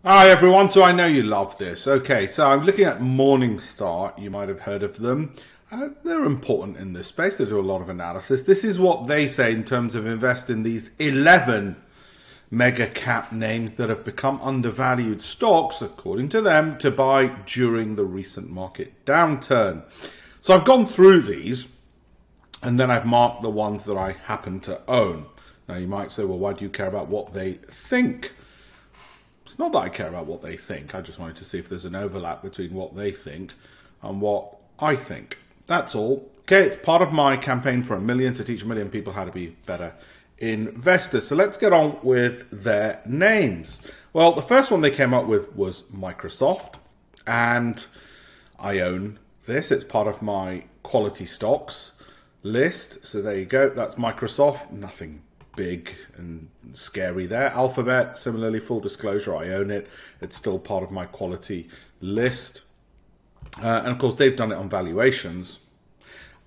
Hi everyone, so I know you love this. Okay, so I'm looking at Morningstar. You might have heard of them. They're important in this space. They do a lot of analysis. This is what they say in terms of invest in these 11 mega cap names that have become undervalued stocks, according to them, to buy during the recent market downturn. So I've gone through these and then I've marked the ones that I happen to own. Now you might say, well, why do you care about what they think? It's not that I care about what they think. I just wanted to see if there's an overlap between what they think and what I think. That's all. Okay, it's part of my campaign for 1 million to teach 1 million people how to be better investors. So let's get on with their names. Well, the first one they came up with was Microsoft, and I own this. It's part of my quality stocks list. So there you go. That's Microsoft. Nothing big and scary there. Alphabet, similarly, full disclosure, I own it. It's still part of my quality list. And of course, they've done it on valuations.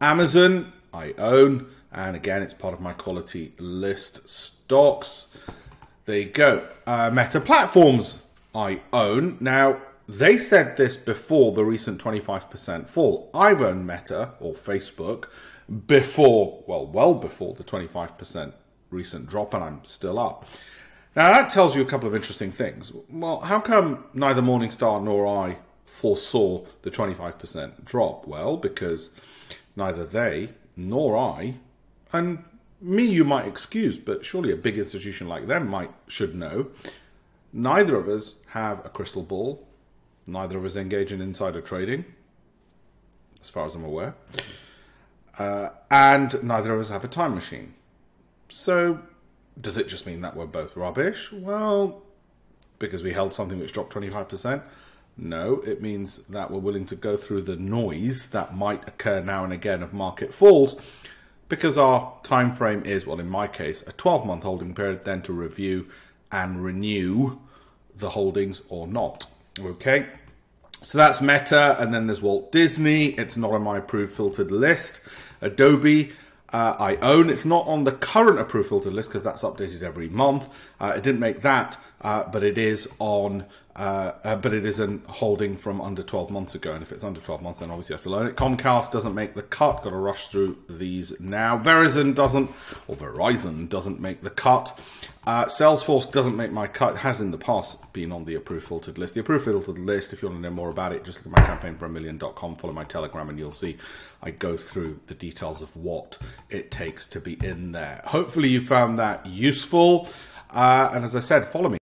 Amazon, I own. And again, it's part of my quality list stocks. There you go. Meta Platforms, I own. Now, they said this before the recent 25% fall. I've owned Meta, or Facebook, before, well before the 25% recent drop, and I'm still up. Now that tells you a couple of interesting things. Well, how come neither Morningstar nor I foresaw the 25% drop? Well, because neither they nor I, and me you might excuse, but surely a big institution like them should know, neither of us have a crystal ball, neither of us engage in insider trading, as far as I'm aware, and neither of us have a time machine. So, does it just mean that we're both rubbish? Well, because we held something which dropped 25%? No, it means that we're willing to go through the noise that might occur now and again of market falls, because our time frame is, well, in my case, a 12-month holding period, then to review and renew the holdings or not. Okay, so that's Meta, and then there's Walt Disney. It's not on my approved filtered list. Adobe, I own. It's not on the current approved filtered list because that's updated every month. It didn't make that, but it is on. But it is a holding from under 12 months ago, and if it's under 12 months, then obviously I have to own it. Comcast doesn't make the cut. Got to rush through these now. Verizon doesn't make the cut. Salesforce doesn't make my cut. Has in the past been on the approved filtered list. The approved filtered list, if you want to know more about it, just look at my campaign for 1million.com. Follow my Telegram, and you'll see I go through the details of what it takes to be in there. Hopefully you found that useful. And as I said, follow me.